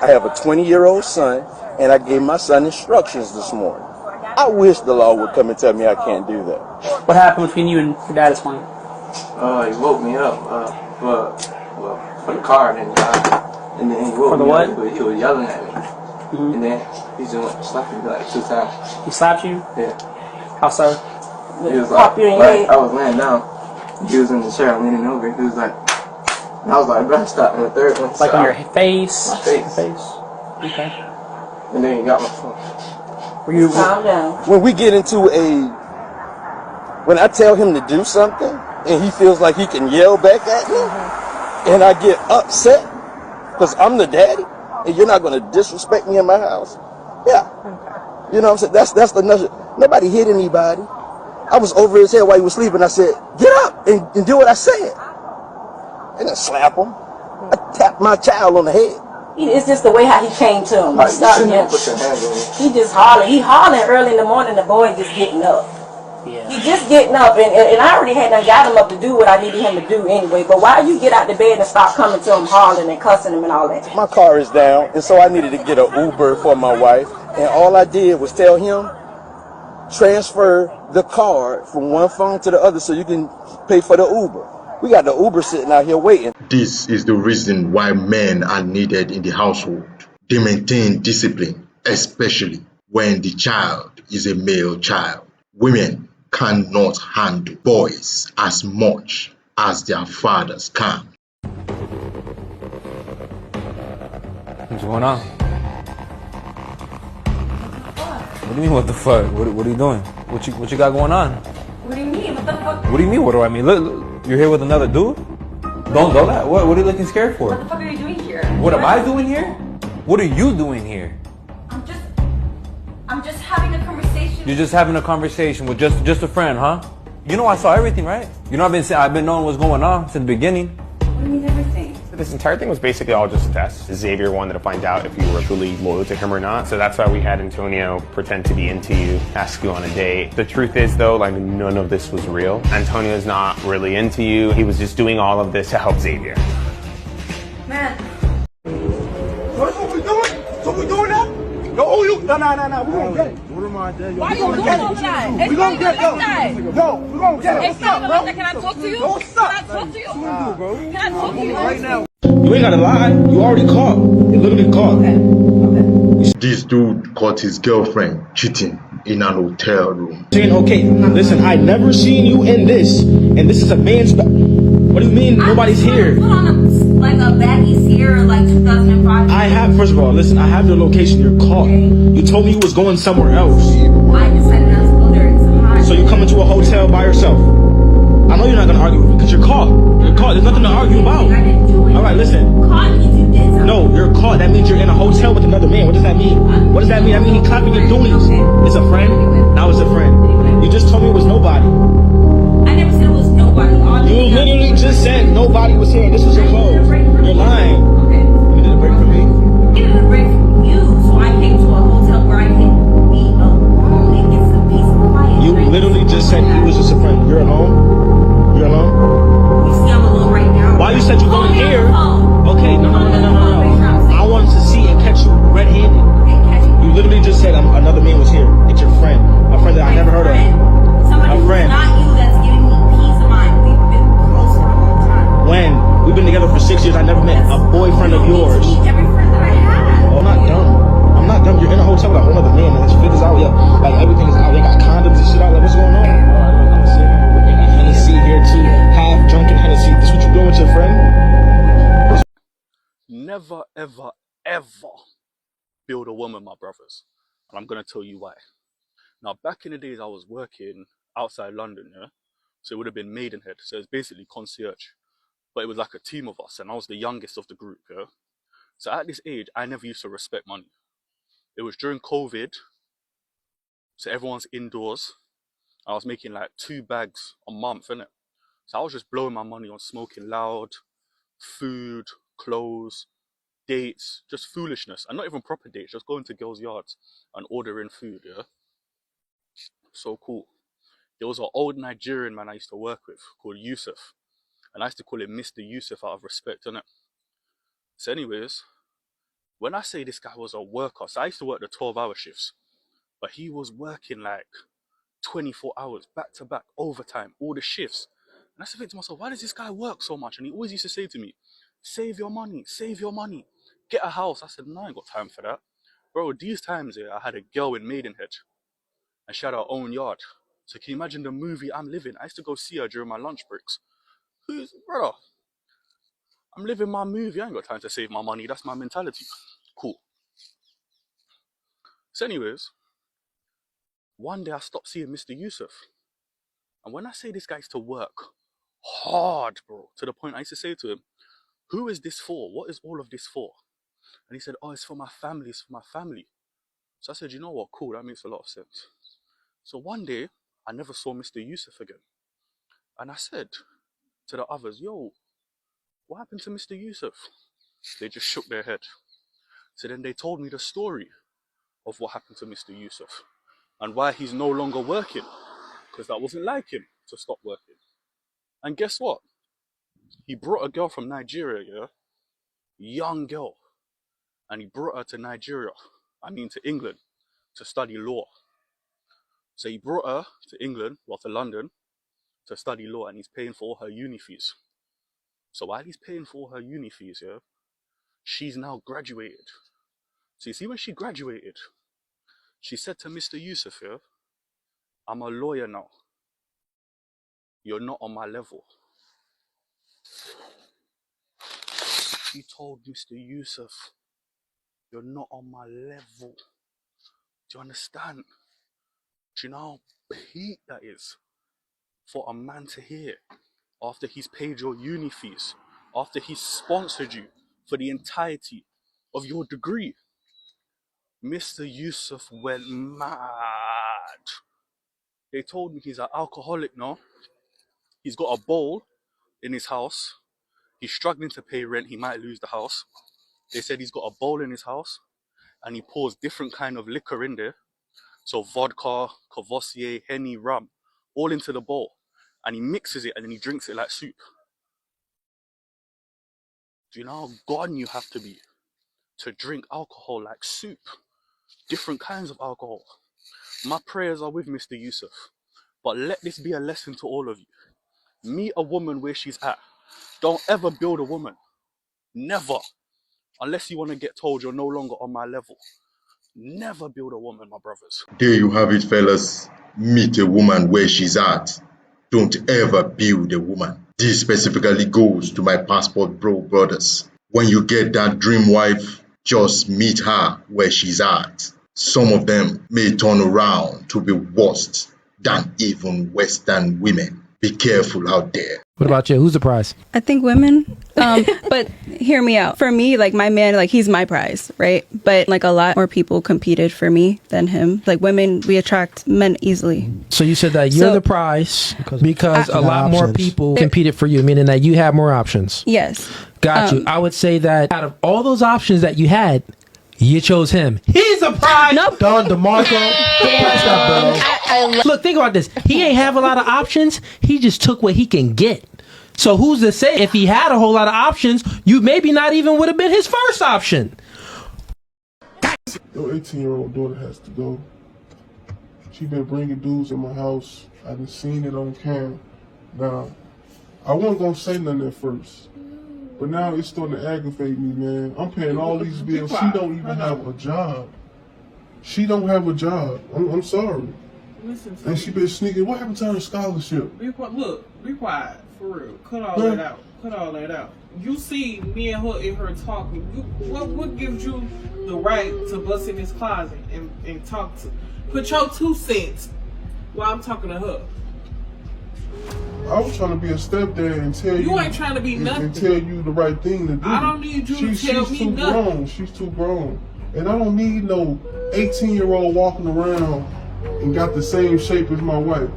I have a 20-year-old son, and I gave my son instructions this morning. I wish the law would come and tell me I can't do that. What happened between you and your dad this morning? He woke me up for the car, and then he woke for the me what? up. He was yelling at me, and then he just slapped me like 2 times. He slapped you? Yeah. How so? He was like I was laying down. He was in the chair, leaning over. He was like, and I was like, bro, stop. And the third one, like on your face? My face. Your face. Okay. And then he got my phone. Were you? Calm down. When we get into when I tell him to do something, and he feels like he can yell back at me, and I get upset because I'm the daddy, and you're not going to disrespect me in my house. Yeah. Okay. You know what I'm saying? That's the notion. Nobody hit anybody. I was over his head while he was sleeping. I said, get up and do what I said. I didn't slap him. I tapped my child on the head. It's just the way how he came to him. Like, you shouldn't put your hands on me. He just hollering. He hollering early in the morning. The boy just getting up. Yeah. He just getting up, and I already had done got him up to do what I needed him to do anyway. But why you get out the bed and stop coming to him hollering and cussing him and all that? My car is down, and so I needed to get an Uber for my wife. And all I did was tell him, transfer the card from one phone to the other so you can pay for the Uber. We got the Uber sitting out here waiting. This is the reason why men are needed in the household. They maintain discipline, especially when the child is a male child. Women cannot handle boys as much as their fathers can. What's going on? What do you mean, what the fuck? What are you doing? What you got going on? What do you mean? What the fuck? What do you mean, what do I mean? Look, you're here with another dude? Don't that. What are you looking scared for? What the fuck are you doing here? What am I doing here? What are you doing here? I'm just having a conversation. You're just having a conversation with just a friend, huh? You know I saw everything, right? You know I've been knowing what's going on since the beginning. What do you mean everything? This entire thing was basically all just a test. Xavier wanted to find out if you were truly loyal to him or not. So that's why we had Antonio pretend to be into you, ask you on a date. The truth is though, like none of this was real. Antonio's not really into you. He was just doing all of this to help Xavier. Man. What we doing? What we doing now? No, we gonna get it. What am I doing? Why are you doing all that? We gonna get it. No, we gonna get it. Hey, stop, bro. Can I talk to you? Don't stop. Can I talk to you? Can I talk to you? Right now. You ain't gotta lie. You already caught. You literally caught. Okay. This dude caught his girlfriend cheating in an hotel room. Saying, okay, listen, I never seen you in this, and this is a man's. What do you mean nobody's here? Put on a baggies here, like 2005. I have, first of all, listen, I have your location. You're caught. You told me you was going somewhere else. I decided not to go there. It's hot. So you come into a hotel by yourself. I know you're not gonna argue with me because you're caught. You're caught. There's nothing to argue about. I didn't do it. All right, listen. Caught means you did something. No, you're caught. That means you're in a hotel with another man. What does that mean? What does that mean? I mean, he clapping your doonies. It's a friend. Now it's a friend. You just told me it was nobody. I never said it was nobody. You literally just said nobody was here. This was your clothes. You're lying. Okay. You did a break for me. It is a break from you, so I came to a hotel where I can be alone and get some peace and quiet. You literally just said he was just a friend. You're alone? You're alone? You see I'm alone right now. Why you said you going here? Oh. Okay, no. I wanted to see and catch you red-handed. Okay, catch you. You literally just said another man was here. It's your friend. A friend that I never heard of. Somebody A friend. who's not you that's giving me peace of mind. We've been close for a long time. When? We've been together for 6 years. I never met a boyfriend of yours. You every friend that I had. Oh, I'm not dumb. I'm not dumb. You're in a hotel with a whole other man and his fit is out. Yeah, like everything is out. They got condoms and shit out. Like, what's going on? I'm sitting here with Hennessy here too. Half drunken Hennessy. This what you doing with your friend? Never, ever, ever build a woman, my brothers. And I'm going to tell you why. Now, back in the days, I was working outside London, yeah? So it would have been Maidenhead. So it's basically concierge. But it was like a team of us, and I was the youngest of the group, yeah? So at this age, I never used to respect money. It was during COVID, so everyone's indoors. I was making like 2 bags a month, innit? So I was just blowing my money on smoking loud, food, clothes, dates, just foolishness. And not even proper dates, just going to girls' yards and ordering food, yeah? So cool. There was an old Nigerian man I used to work with called Yusuf. And I used to call him Mr. Yusuf out of respect, innit? So anyways, When I say this guy was a worker, so I used to work the 12-hour shifts, but he was working like 24 hours, back to back, overtime, all the shifts. And I used to think to myself, why does this guy work so much? And he always used to say to me, save your money, get a house. I said, no, I ain't got time for that. Bro, these times here, I had a girl in Maidenhead, and she had her own yard. So can you imagine the movie I'm living? I used to go see her during my lunch breaks. Brother, I'm living my movie. I ain't got time to save my money. That's my mentality. Cool. So anyways, one day I stopped seeing Mr. Yusuf. And when I say this guy used to work hard, bro, to the point I used to say to him, who is this for? What is all of this for? And he said, oh, it's for my family. It's for my family. So I said, you know what? Cool. That makes a lot of sense. So one day, I never saw Mr. Yusuf again. And I said to the others, yo, what happened to Mr. Yusuf? They just shook their head. So then they told me the story of what happened to Mr. Yusuf and why he's no longer working, because that wasn't like him to stop working. And guess what? He brought a girl from Nigeria, yeah? Young girl. And he brought her to to England, to study law. So he brought her to England, to London, to study law, and he's paying for all her uni fees. So while he's paying for all her uni fees, yeah, she's now graduated. So you see, when she graduated, she said to Mr. Yusuf, yeah, I'm a lawyer now. You're not on my level. She told Mr. Yusuf, you're not on my level. Do you understand? Do you know how peak that is for a man to hear after he's paid your uni fees, after he's sponsored you for the entirety of your degree? Mr. Yusuf went mad. They told me he's an alcoholic now. He's got a bowl in his house. He's struggling to pay rent. He might lose the house. They said he's got a bowl in his house and he pours different kind of liquor in there. So vodka, Courvoisier, Henny, rum, all into the bowl. And he mixes it and then he drinks it like soup. Do you know how gone you have to be to drink alcohol like soup? Different kinds of alcohol. My prayers are with Mr. Yusuf. But let this be a lesson to all of you. Meet a woman where she's at. Don't ever build a woman. Never. Unless you want to get told you're no longer on my level. Never build a woman, my brothers. There you have it, fellas. Meet a woman where she's at. Don't ever build a woman. This specifically goes to my passport bro brothers. When you get that dream wife, just meet her where she's at. Some of them may turn around to be worse than even Western women. Be careful out there. What about you? Who's the prize? I think women. But hear me out. For me, like my man, like he's my prize, right? But like a lot more people competed for me than him. Like women, we attract men easily. So you said that you're the prize because a lot more people competed for you, meaning that you have more options. Yes. Got you. I would say that out of all those options that you had, you chose him. He's a prize. Nope. Don DeMarco. Look, think about this. He ain't have a lot of options. He just took what he can get. So who's to say if he had a whole lot of options, you maybe not even would have been his first option. Your 18-year-old daughter has to go. She been bringing dudes in my house. I done seen it on camera. Now, I wasn't gonna say nothing at first. But now it's starting to aggravate me, man. I'm paying all these bills. She don't even have a job. She don't have a job. I'm sorry. Listen to and me. she been sneaking. What happened to her scholarship? Look, be quiet, for real. Cut all that out. Cut all that out. You see me and her talking. What gives you the right to bust in this closet and talk to? Put your 2 cents while I'm talking to her. I was trying to be a stepdad and tell you. You ain't trying to be nothing. And tell you the right thing to do. I don't need you to tell me too nothing. Grown. She's too grown. And I don't need no 18-year-old walking around and got the same shape as my wife.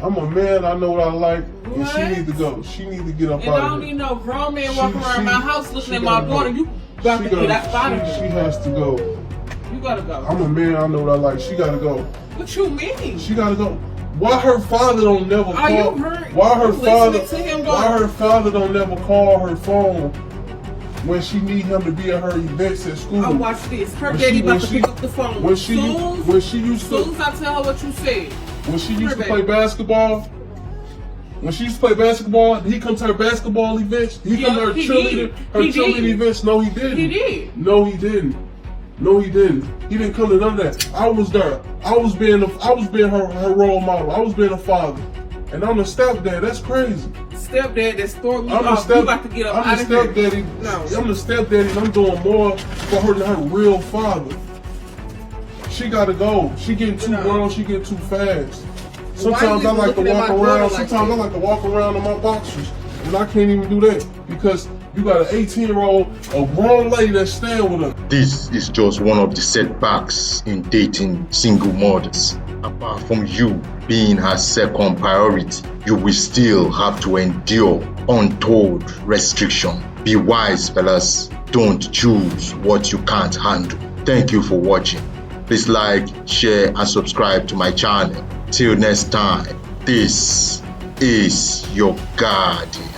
I'm a man, I know what I like, and she needs to go. She needs to get up and out of here. I don't need no grown man walking around my house looking at my daughter. You got to get out of here. She has to go. You gotta go. I'm a man, I know what I like. She gotta go. What you mean? She gotta go. Why her father don't never call? You heard? Why her father? To him Why her father don't never call her phone when she need him to be at her events at school. Oh, watch this. Her daddy about to pick up the phone. When she used to, as soon as I tell her what you said. When she used to play basketball, he come to her basketball events. He come to her cheerleading events. No, he didn't. He did. No, he didn't. No, he didn't. He didn't come to none of that. I was there. I was being her role model. I was being a father. And I'm a stepdad. That's crazy. Stepdad that's throwing me off. You about to get up out of here. I'm the stepdaddy and I'm doing more for her than her real father. She gotta go. She getting too grown, she getting too fast. Sometimes I like to walk around. Sometimes I like to walk around in my boxers. And I can't even do that because you got an 18-year-old, a grown lady that's staying with her. This is just one of the setbacks in dating single mothers. Apart from you being her second priority, you will still have to endure untold restriction. Be wise, fellas. Don't choose what you can't handle. Thank you for watching. Please like, share, and subscribe to my channel. Till next time, this is your guardian.